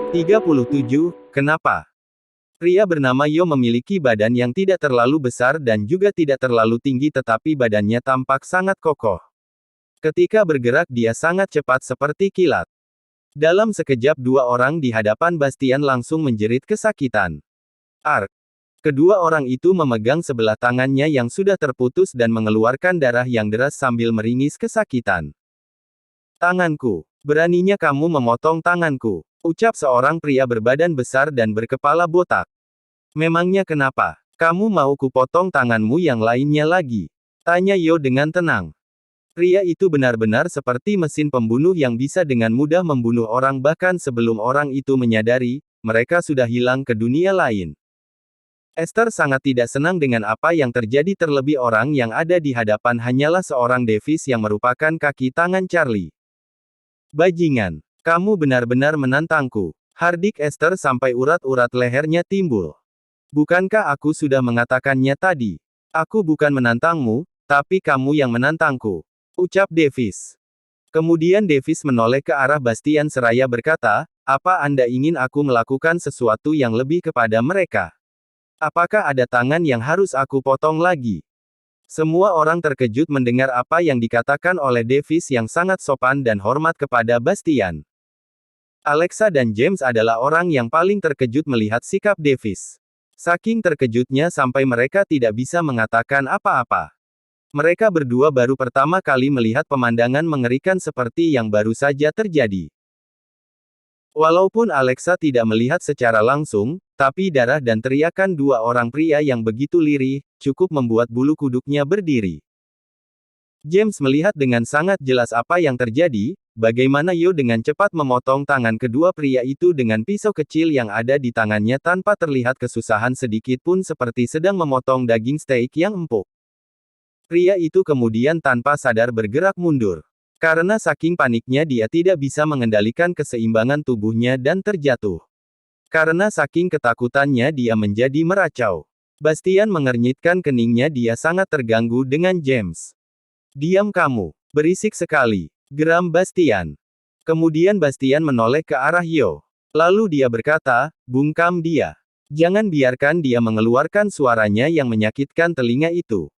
37. Kenapa? Pria bernama Yo memiliki badan yang tidak terlalu besar dan juga tidak terlalu tinggi tetapi badannya tampak sangat kokoh. Ketika bergerak dia sangat cepat seperti kilat. Dalam sekejap dua orang di hadapan Bastian langsung menjerit kesakitan. Ark. Kedua orang itu memegang sebelah tangannya yang sudah terputus dan mengeluarkan darah yang deras sambil meringis kesakitan. Tanganku. Beraninya kamu memotong tanganku. Ucap seorang pria berbadan besar dan berkepala botak. Memangnya kenapa? Kamu mau kupotong tanganmu yang lainnya lagi? Tanya Yo dengan tenang. Pria itu benar-benar seperti mesin pembunuh yang bisa dengan mudah membunuh orang bahkan sebelum orang itu menyadari, mereka sudah hilang ke dunia lain. Esther sangat tidak senang dengan apa yang terjadi terlebih orang yang ada di hadapan hanyalah seorang Davis yang merupakan kaki tangan Charlie. Bajingan. Kamu benar-benar menantangku. Hardik Esther sampai urat-urat lehernya timbul. Bukankah aku sudah mengatakannya tadi? Aku bukan menantangmu, tapi kamu yang menantangku. Ucap Davis. Kemudian Davis menoleh ke arah Bastian seraya berkata, apa Anda ingin aku melakukan sesuatu yang lebih kepada mereka? Apakah ada tangan yang harus aku potong lagi? Semua orang terkejut mendengar apa yang dikatakan oleh Davis yang sangat sopan dan hormat kepada Bastian. Alexa dan James adalah orang yang paling terkejut melihat sikap Davis. Saking terkejutnya sampai mereka tidak bisa mengatakan apa-apa. Mereka berdua baru pertama kali melihat pemandangan mengerikan seperti yang baru saja terjadi. Walaupun Alexa tidak melihat secara langsung, tapi darah dan teriakan dua orang pria yang begitu lirih, cukup membuat bulu kuduknya berdiri. James melihat dengan sangat jelas apa yang terjadi, bagaimana Yo dengan cepat memotong tangan kedua pria itu dengan pisau kecil yang ada di tangannya tanpa terlihat kesusahan sedikit pun seperti sedang memotong daging steak yang empuk. Pria itu kemudian tanpa sadar bergerak mundur. Karena saking paniknya dia tidak bisa mengendalikan keseimbangan tubuhnya dan terjatuh. Karena saking ketakutannya dia menjadi meracau. Bastian mengernyitkan keningnya dia sangat terganggu dengan James. Diam kamu. Berisik sekali. Geram Bastian. Kemudian Bastian menoleh ke arah Yo. Lalu dia berkata, bungkam dia. Jangan biarkan dia mengeluarkan suaranya yang menyakitkan telinga itu.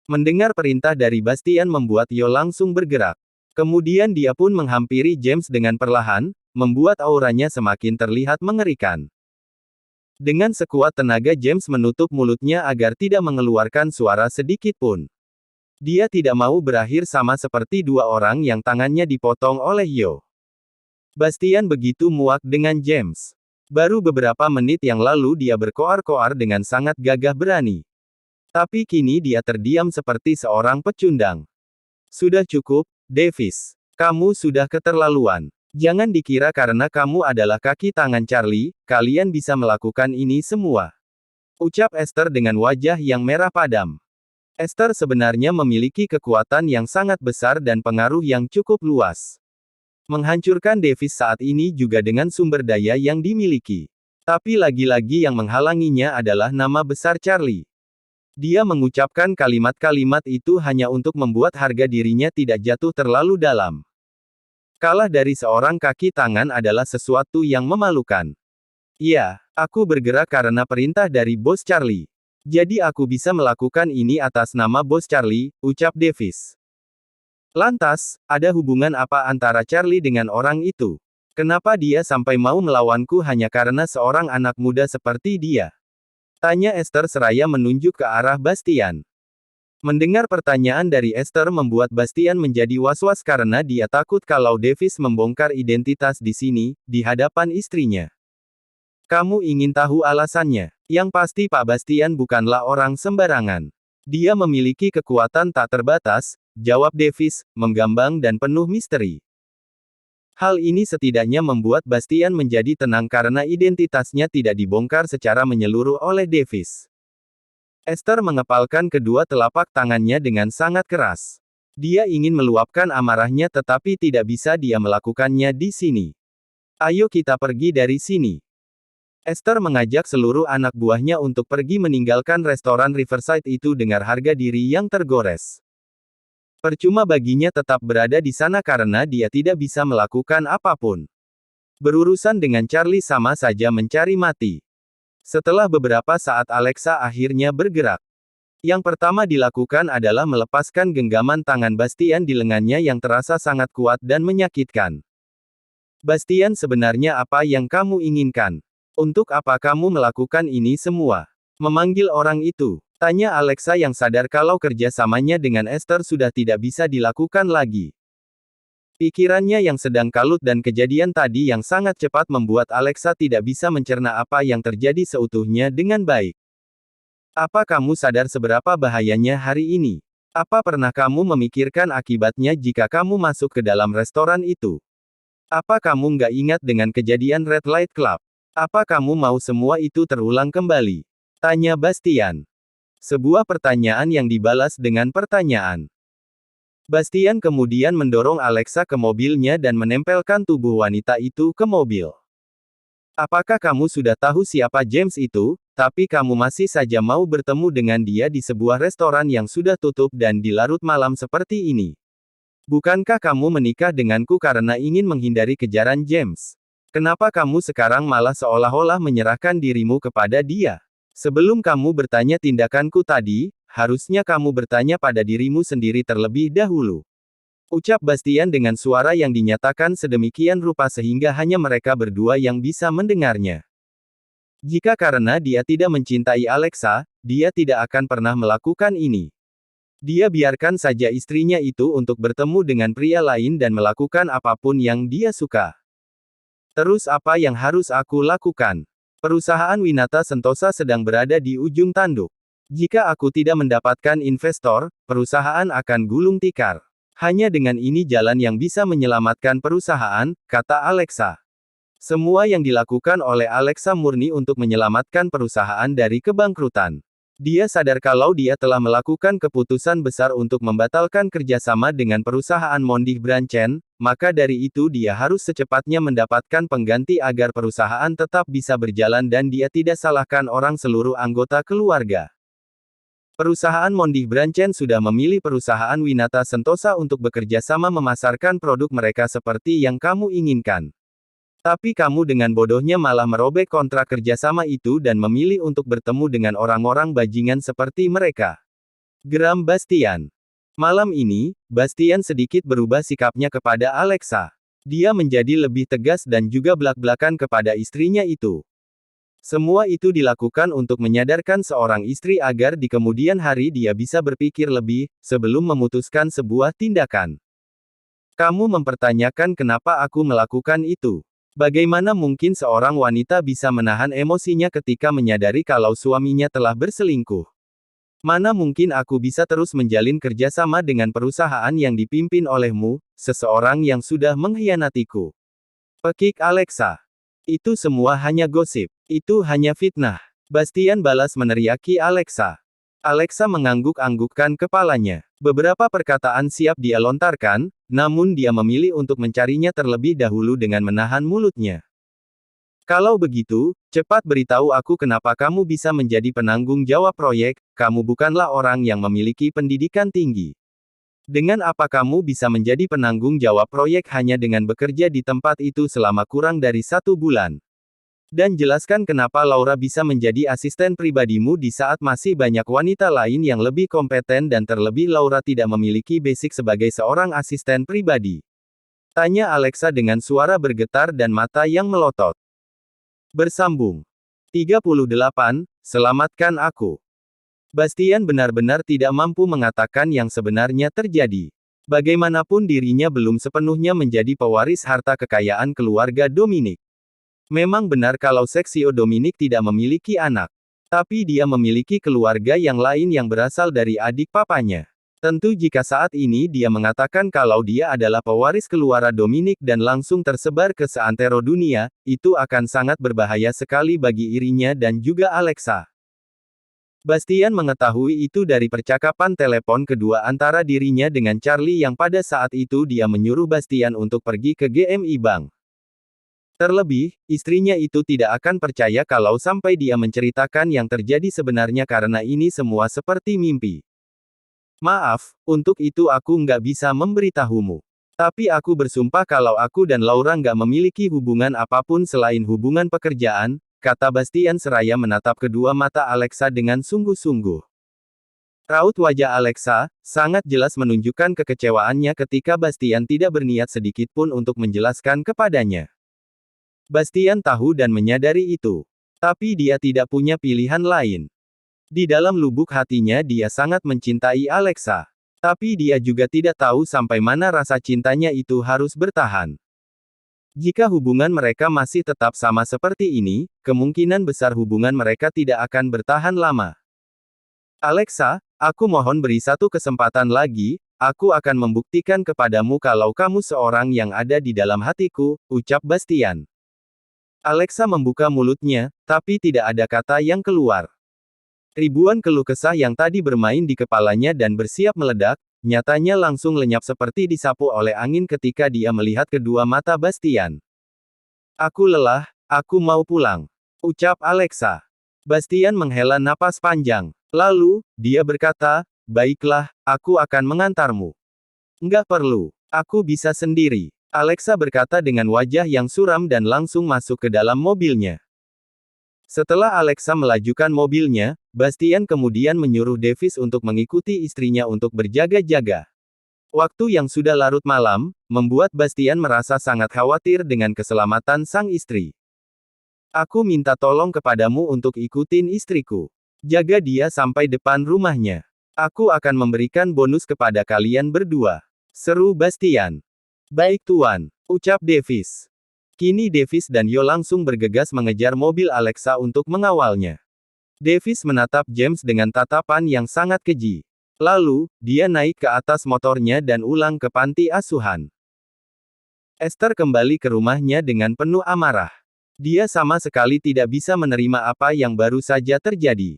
Mendengar perintah dari Bastian membuat Yo langsung bergerak. Kemudian dia pun menghampiri James dengan perlahan, membuat auranya semakin terlihat mengerikan. Dengan sekuat tenaga James menutup mulutnya agar tidak mengeluarkan suara sedikit pun. Dia tidak mau berakhir sama seperti dua orang yang tangannya dipotong oleh Yo. Bastian begitu muak dengan James. Baru beberapa menit yang lalu dia berkoar-koar dengan sangat gagah berani. Tapi kini dia terdiam seperti seorang pecundang. Sudah cukup, Davis. Kamu sudah keterlaluan. Jangan dikira karena kamu adalah kaki tangan Charlie, kalian bisa melakukan ini semua. Ucap Esther dengan wajah yang merah padam. Esther sebenarnya memiliki kekuatan yang sangat besar dan pengaruh yang cukup luas. Menghancurkan Davis saat ini juga dengan sumber daya yang dimiliki. Tapi lagi-lagi yang menghalanginya adalah nama besar Charlie. Dia mengucapkan kalimat-kalimat itu hanya untuk membuat harga dirinya tidak jatuh terlalu dalam. Kalah dari seorang kaki tangan adalah sesuatu yang memalukan. Ya, aku bergerak karena perintah dari Bos Charlie. Jadi aku bisa melakukan ini atas nama Bos Charlie, ucap Davis. Lantas, ada hubungan apa antara Charlie dengan orang itu? Kenapa dia sampai mau melawanku hanya karena seorang anak muda seperti dia? Tanya Esther seraya menunjuk ke arah Bastian. Mendengar pertanyaan dari Esther membuat Bastian menjadi was-was karena dia takut kalau Davis membongkar identitas di sini, di hadapan istrinya. Kamu ingin tahu alasannya? Yang pasti Pak Bastian bukanlah orang sembarangan. Dia memiliki kekuatan tak terbatas, jawab Davis, menggambang dan penuh misteri. Hal ini setidaknya membuat Bastian menjadi tenang karena identitasnya tidak dibongkar secara menyeluruh oleh Davis. Esther mengepalkan kedua telapak tangannya dengan sangat keras. Dia ingin meluapkan amarahnya tetapi tidak bisa dia melakukannya di sini. Ayo kita pergi dari sini. Esther mengajak seluruh anak buahnya untuk pergi meninggalkan restoran Riverside itu dengan harga diri yang tergores. Percuma baginya tetap berada di sana karena dia tidak bisa melakukan apapun. Berurusan dengan Charlie sama saja mencari mati. Setelah beberapa saat Alexa akhirnya bergerak. Yang pertama dilakukan adalah melepaskan genggaman tangan Bastian di lengannya yang terasa sangat kuat dan menyakitkan. Bastian, sebenarnya apa yang kamu inginkan? Untuk apa kamu melakukan ini semua? Memanggil orang itu, tanya Alexa yang sadar kalau kerjasamanya dengan Esther sudah tidak bisa dilakukan lagi. Pikirannya yang sedang kalut dan kejadian tadi yang sangat cepat membuat Alexa tidak bisa mencerna apa yang terjadi seutuhnya dengan baik. Apa kamu sadar seberapa bahayanya hari ini? Apa pernah kamu memikirkan akibatnya jika kamu masuk ke dalam restoran itu? Apa kamu nggak ingat dengan kejadian Red Light Club? Apa kamu mau semua itu terulang kembali? Tanya Bastian. Sebuah pertanyaan yang dibalas dengan pertanyaan. Bastian kemudian mendorong Alexa ke mobilnya dan menempelkan tubuh wanita itu ke mobil. Apakah kamu sudah tahu siapa James itu, tapi kamu masih saja mau bertemu dengan dia di sebuah restoran yang sudah tutup dan di larut malam seperti ini? Bukankah kamu menikah denganku karena ingin menghindari kejaran James? Kenapa kamu sekarang malah seolah-olah menyerahkan dirimu kepada dia? Sebelum kamu bertanya tindakanku tadi, harusnya kamu bertanya pada dirimu sendiri terlebih dahulu. Ucap Bastian dengan suara yang dinyatakan sedemikian rupa sehingga hanya mereka berdua yang bisa mendengarnya. Jika karena dia tidak mencintai Alexa, dia tidak akan pernah melakukan ini. Dia biarkan saja istrinya itu untuk bertemu dengan pria lain dan melakukan apapun yang dia suka. Terus apa yang harus aku lakukan? Perusahaan Winata Sentosa sedang berada di ujung tanduk. Jika aku tidak mendapatkan investor, perusahaan akan gulung tikar. Hanya dengan ini jalan yang bisa menyelamatkan perusahaan, kata Alexa. Semua yang dilakukan oleh Alexa murni untuk menyelamatkan perusahaan dari kebangkrutan. Dia sadar kalau dia telah melakukan keputusan besar untuk membatalkan kerjasama dengan perusahaan Mondih Branchen, maka dari itu dia harus secepatnya mendapatkan pengganti agar perusahaan tetap bisa berjalan dan dia tidak salahkan orang seluruh anggota keluarga. Perusahaan Mondih Branchen sudah memilih perusahaan Winata Sentosa untuk bekerja sama memasarkan produk mereka seperti yang kamu inginkan. Tapi kamu dengan bodohnya malah merobek kontrak kerjasama itu dan memilih untuk bertemu dengan orang-orang bajingan seperti mereka. Geram Bastian. Malam ini, Bastian sedikit berubah sikapnya kepada Alexa. Dia menjadi lebih tegas dan juga belak-belakan kepada istrinya itu. Semua itu dilakukan untuk menyadarkan seorang istri agar di kemudian hari dia bisa berpikir lebih, sebelum memutuskan sebuah tindakan. Kamu mempertanyakan kenapa aku melakukan itu. Bagaimana mungkin seorang wanita bisa menahan emosinya ketika menyadari kalau suaminya telah berselingkuh? Mana mungkin aku bisa terus menjalin kerjasama dengan perusahaan yang dipimpin olehmu, seseorang yang sudah mengkhianatiku? Pekik Alexa. Itu semua hanya gosip. Itu hanya fitnah. Bastian balas meneriaki Alexa. Alexa mengangguk-anggukkan kepalanya. Beberapa perkataan siap dia lontarkan, namun dia memilih untuk mencarinya terlebih dahulu dengan menahan mulutnya. Kalau begitu, cepat beritahu aku kenapa kamu bisa menjadi penanggung jawab proyek, kamu bukanlah orang yang memiliki pendidikan tinggi. Dengan apa kamu bisa menjadi penanggung jawab proyek hanya dengan bekerja di tempat itu selama kurang dari 1 bulan? Dan jelaskan kenapa Laura bisa menjadi asisten pribadimu di saat masih banyak wanita lain yang lebih kompeten dan terlebih Laura tidak memiliki basic sebagai seorang asisten pribadi. Tanya Alexa dengan suara bergetar dan mata yang melotot. Bersambung. 38, selamatkan aku. Bastian benar-benar tidak mampu mengatakan yang sebenarnya terjadi. Bagaimanapun dirinya belum sepenuhnya menjadi pewaris harta kekayaan keluarga Dominic. Memang benar kalau Seksio Dominic tidak memiliki anak. Tapi dia memiliki keluarga yang lain yang berasal dari adik papanya. Tentu jika saat ini dia mengatakan kalau dia adalah pewaris keluarga Dominic dan langsung tersebar ke seantero dunia, itu akan sangat berbahaya sekali bagi irinya dan juga Alexa. Bastian mengetahui itu dari percakapan telepon kedua antara dirinya dengan Charlie yang pada saat itu dia menyuruh Bastian untuk pergi ke GMI Bank. Terlebih, istrinya itu tidak akan percaya kalau sampai dia menceritakan yang terjadi sebenarnya karena ini semua seperti mimpi. Maaf, untuk itu aku nggak bisa memberitahumu. Tapi aku bersumpah kalau aku dan Laura nggak memiliki hubungan apapun selain hubungan pekerjaan, kata Bastian seraya menatap kedua mata Alexa dengan sungguh-sungguh. Raut wajah Alexa sangat jelas menunjukkan kekecewaannya ketika Bastian tidak berniat sedikit pun untuk menjelaskan kepadanya. Bastian tahu dan menyadari itu. Tapi dia tidak punya pilihan lain. Di dalam lubuk hatinya dia sangat mencintai Alexa. Tapi dia juga tidak tahu sampai mana rasa cintanya itu harus bertahan. Jika hubungan mereka masih tetap sama seperti ini, kemungkinan besar hubungan mereka tidak akan bertahan lama. Alexa, aku mohon beri satu kesempatan lagi, aku akan membuktikan kepadamu kalau kamu seorang yang ada di dalam hatiku, ucap Bastian. Alexa membuka mulutnya, tapi tidak ada kata yang keluar. Ribuan keluh kesah yang tadi bermain di kepalanya dan bersiap meledak, nyatanya langsung lenyap seperti disapu oleh angin ketika dia melihat kedua mata Bastian. Aku lelah, aku mau pulang, ucap Alexa. Bastian menghela napas panjang. Lalu, dia berkata, baiklah, aku akan mengantarmu. Enggak perlu, aku bisa sendiri. Alexa berkata dengan wajah yang suram dan langsung masuk ke dalam mobilnya. Setelah Alexa melajukan mobilnya, Bastian kemudian menyuruh Davis untuk mengikuti istrinya untuk berjaga-jaga. Waktu yang sudah larut malam, membuat Bastian merasa sangat khawatir dengan keselamatan sang istri. Aku minta tolong kepadamu untuk ikutin istriku. Jaga dia sampai depan rumahnya. Aku akan memberikan bonus kepada kalian berdua, seru Bastian. Baik tuan, ucap Davis. Kini Davis dan Yo langsung bergegas mengejar mobil Alexa untuk mengawalnya. Davis menatap James dengan tatapan yang sangat keji. Lalu, dia naik ke atas motornya dan ulang ke panti asuhan. Esther kembali ke rumahnya dengan penuh amarah. Dia sama sekali tidak bisa menerima apa yang baru saja terjadi.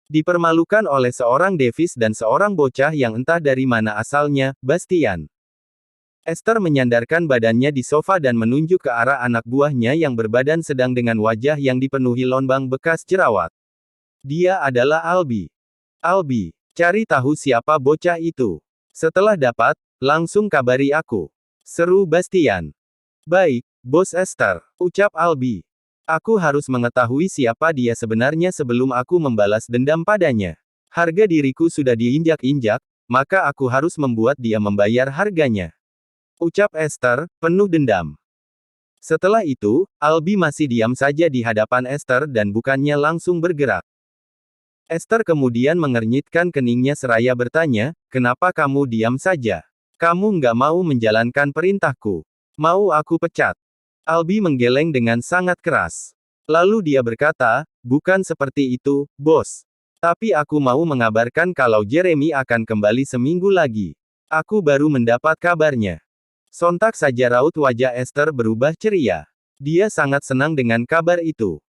Dipermalukan oleh seorang Davis dan seorang bocah yang entah dari mana asalnya, Bastian. Esther menyandarkan badannya di sofa dan menunjuk ke arah anak buahnya yang berbadan sedang dengan wajah yang dipenuhi lubang bekas jerawat. Dia adalah Albi. Albi, cari tahu siapa bocah itu. Setelah dapat, langsung kabari aku, seru Bastian. Baik, Bos Esther, ucap Albi. Aku harus mengetahui siapa dia sebenarnya sebelum aku membalas dendam padanya. Harga diriku sudah diinjak-injak, maka aku harus membuat dia membayar harganya. Ucap Esther, penuh dendam. Setelah itu, Albi masih diam saja di hadapan Esther dan bukannya langsung bergerak. Esther kemudian mengernyitkan keningnya seraya bertanya, kenapa kamu diam saja? Kamu nggak mau menjalankan perintahku? Mau aku pecat? Albi menggeleng dengan sangat keras. Lalu dia berkata, bukan seperti itu, bos. Tapi aku mau mengabarkan kalau Jeremy akan kembali seminggu lagi. Aku baru mendapat kabarnya. Sontak saja raut wajah Esther berubah ceria. Dia sangat senang dengan kabar itu.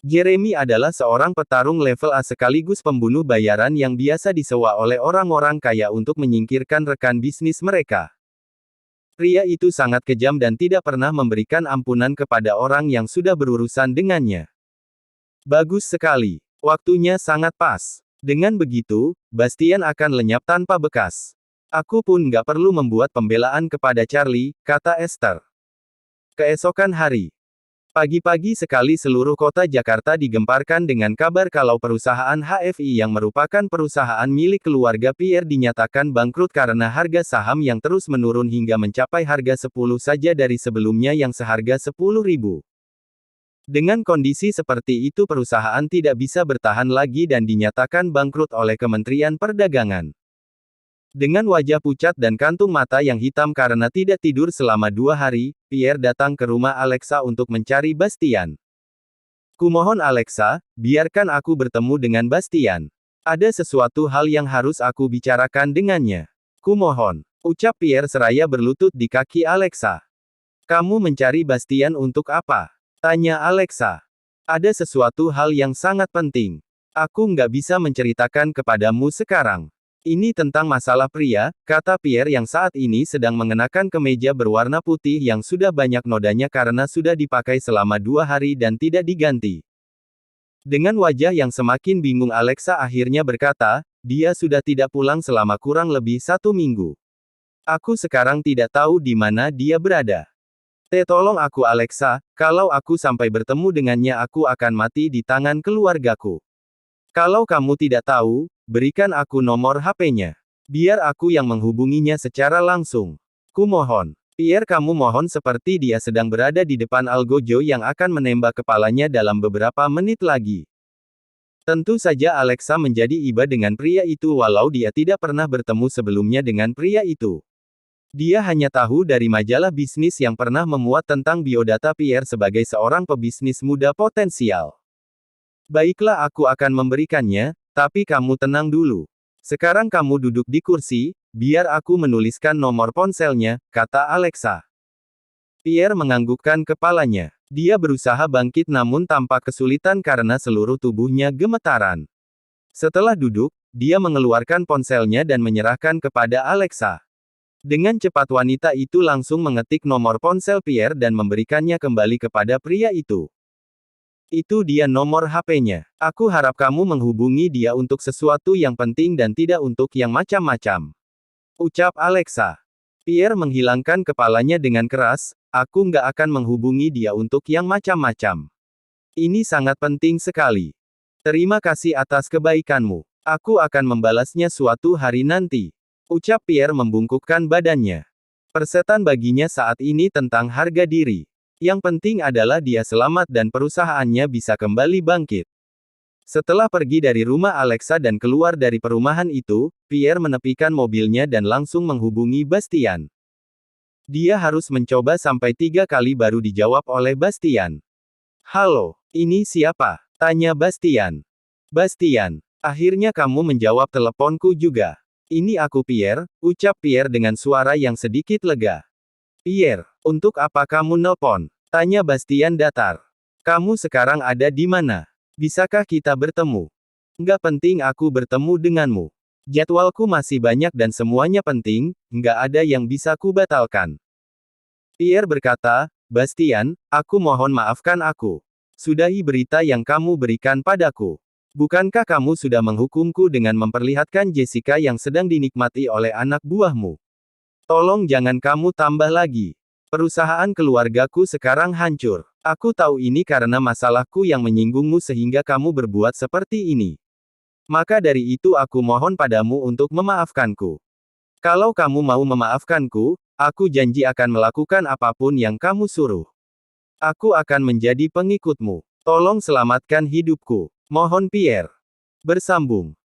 Jeremy adalah seorang petarung level A sekaligus pembunuh bayaran yang biasa disewa oleh orang-orang kaya untuk menyingkirkan rekan bisnis mereka. Pria itu sangat kejam dan tidak pernah memberikan ampunan kepada orang yang sudah berurusan dengannya. Bagus sekali. Waktunya sangat pas. Dengan begitu, Bastian akan lenyap tanpa bekas. Aku pun nggak perlu membuat pembelaan kepada Charlie, kata Esther. Keesokan hari. Pagi-pagi sekali seluruh kota Jakarta digemparkan dengan kabar kalau perusahaan HFI yang merupakan perusahaan milik keluarga Pierre dinyatakan bangkrut karena harga saham yang terus menurun hingga mencapai harga 10 saja dari sebelumnya yang seharga 10.000. Dengan kondisi seperti itu perusahaan tidak bisa bertahan lagi dan dinyatakan bangkrut oleh Kementerian Perdagangan. Dengan wajah pucat dan kantung mata yang hitam karena tidak tidur selama 2 hari, Pierre datang ke rumah Alexa untuk mencari Bastian. Kumohon Alexa, biarkan aku bertemu dengan Bastian. Ada sesuatu hal yang harus aku bicarakan dengannya. Kumohon, ucap Pierre seraya berlutut di kaki Alexa. Kamu mencari Bastian untuk apa? Tanya Alexa. Ada sesuatu hal yang sangat penting. Aku nggak bisa menceritakan kepadamu sekarang. Ini tentang masalah pria, kata Pierre yang saat ini sedang mengenakan kemeja berwarna putih yang sudah banyak nodanya karena sudah dipakai selama 2 hari dan tidak diganti. Dengan wajah yang semakin bingung Alexa akhirnya berkata, dia sudah tidak pulang selama kurang lebih 1 minggu. Aku sekarang tidak tahu di mana dia berada. Tolong aku Alexa, kalau aku sampai bertemu dengannya aku akan mati di tangan keluargaku. Kalau kamu tidak tahu, berikan aku nomor HP-nya. Biar aku yang menghubunginya secara langsung. Kumohon. Pierre, kamu mohon, seperti dia sedang berada di depan Algojo yang akan menembak kepalanya dalam beberapa menit lagi. Tentu saja Alexa menjadi iba dengan pria itu walau dia tidak pernah bertemu sebelumnya dengan pria itu. Dia hanya tahu dari majalah bisnis yang pernah memuat tentang biodata Pierre sebagai seorang pebisnis muda potensial. Baiklah, aku akan memberikannya, tapi kamu tenang dulu. Sekarang kamu duduk di kursi, biar aku menuliskan nomor ponselnya, kata Alexa. Pierre menganggukkan kepalanya. Dia berusaha bangkit namun tampak kesulitan karena seluruh tubuhnya gemetaran. Setelah duduk, dia mengeluarkan ponselnya dan menyerahkan kepada Alexa. Dengan cepat wanita itu langsung mengetik nomor ponsel Pierre dan memberikannya kembali kepada pria itu. Itu dia nomor HP-nya. Aku harap kamu menghubungi dia untuk sesuatu yang penting dan tidak untuk yang macam-macam. Ucap Alexa. Pierre menghilangkan kepalanya dengan keras, aku nggak akan menghubungi dia untuk yang macam-macam. Ini sangat penting sekali. Terima kasih atas kebaikanmu. Aku akan membalasnya suatu hari nanti. Ucap Pierre membungkukkan badannya. Persetan baginya saat ini tentang harga diri. Yang penting adalah dia selamat dan perusahaannya bisa kembali bangkit. Setelah pergi dari rumah Alexa dan keluar dari perumahan itu, Pierre menepikan mobilnya dan langsung menghubungi Bastian. Dia harus mencoba sampai 3 kali baru dijawab oleh Bastian. Halo, ini siapa? Tanya Bastian. Bastian, akhirnya kamu menjawab teleponku juga. Ini aku Pierre, ucap Pierre dengan suara yang sedikit lega. Pierre, untuk apa kamu nelpon? Tanya Bastian datar. Kamu sekarang ada di mana? Bisakah kita bertemu? Nggak penting aku bertemu denganmu. Jadwalku masih banyak dan semuanya penting, nggak ada yang bisa kubatalkan. Pierre berkata, Bastian, aku mohon maafkan aku. Sudahi berita yang kamu berikan padaku. Bukankah kamu sudah menghukumku dengan memperlihatkan Jessica yang sedang dinikmati oleh anak buahmu? Tolong jangan kamu tambah lagi. Perusahaan keluargaku sekarang hancur. Aku tahu ini karena masalahku yang menyinggungmu sehingga kamu berbuat seperti ini. Maka dari itu aku mohon padamu untuk memaafkanku. Kalau kamu mau memaafkanku, aku janji akan melakukan apapun yang kamu suruh. Aku akan menjadi pengikutmu. Tolong selamatkan hidupku. Mohon Pierre. Bersambung.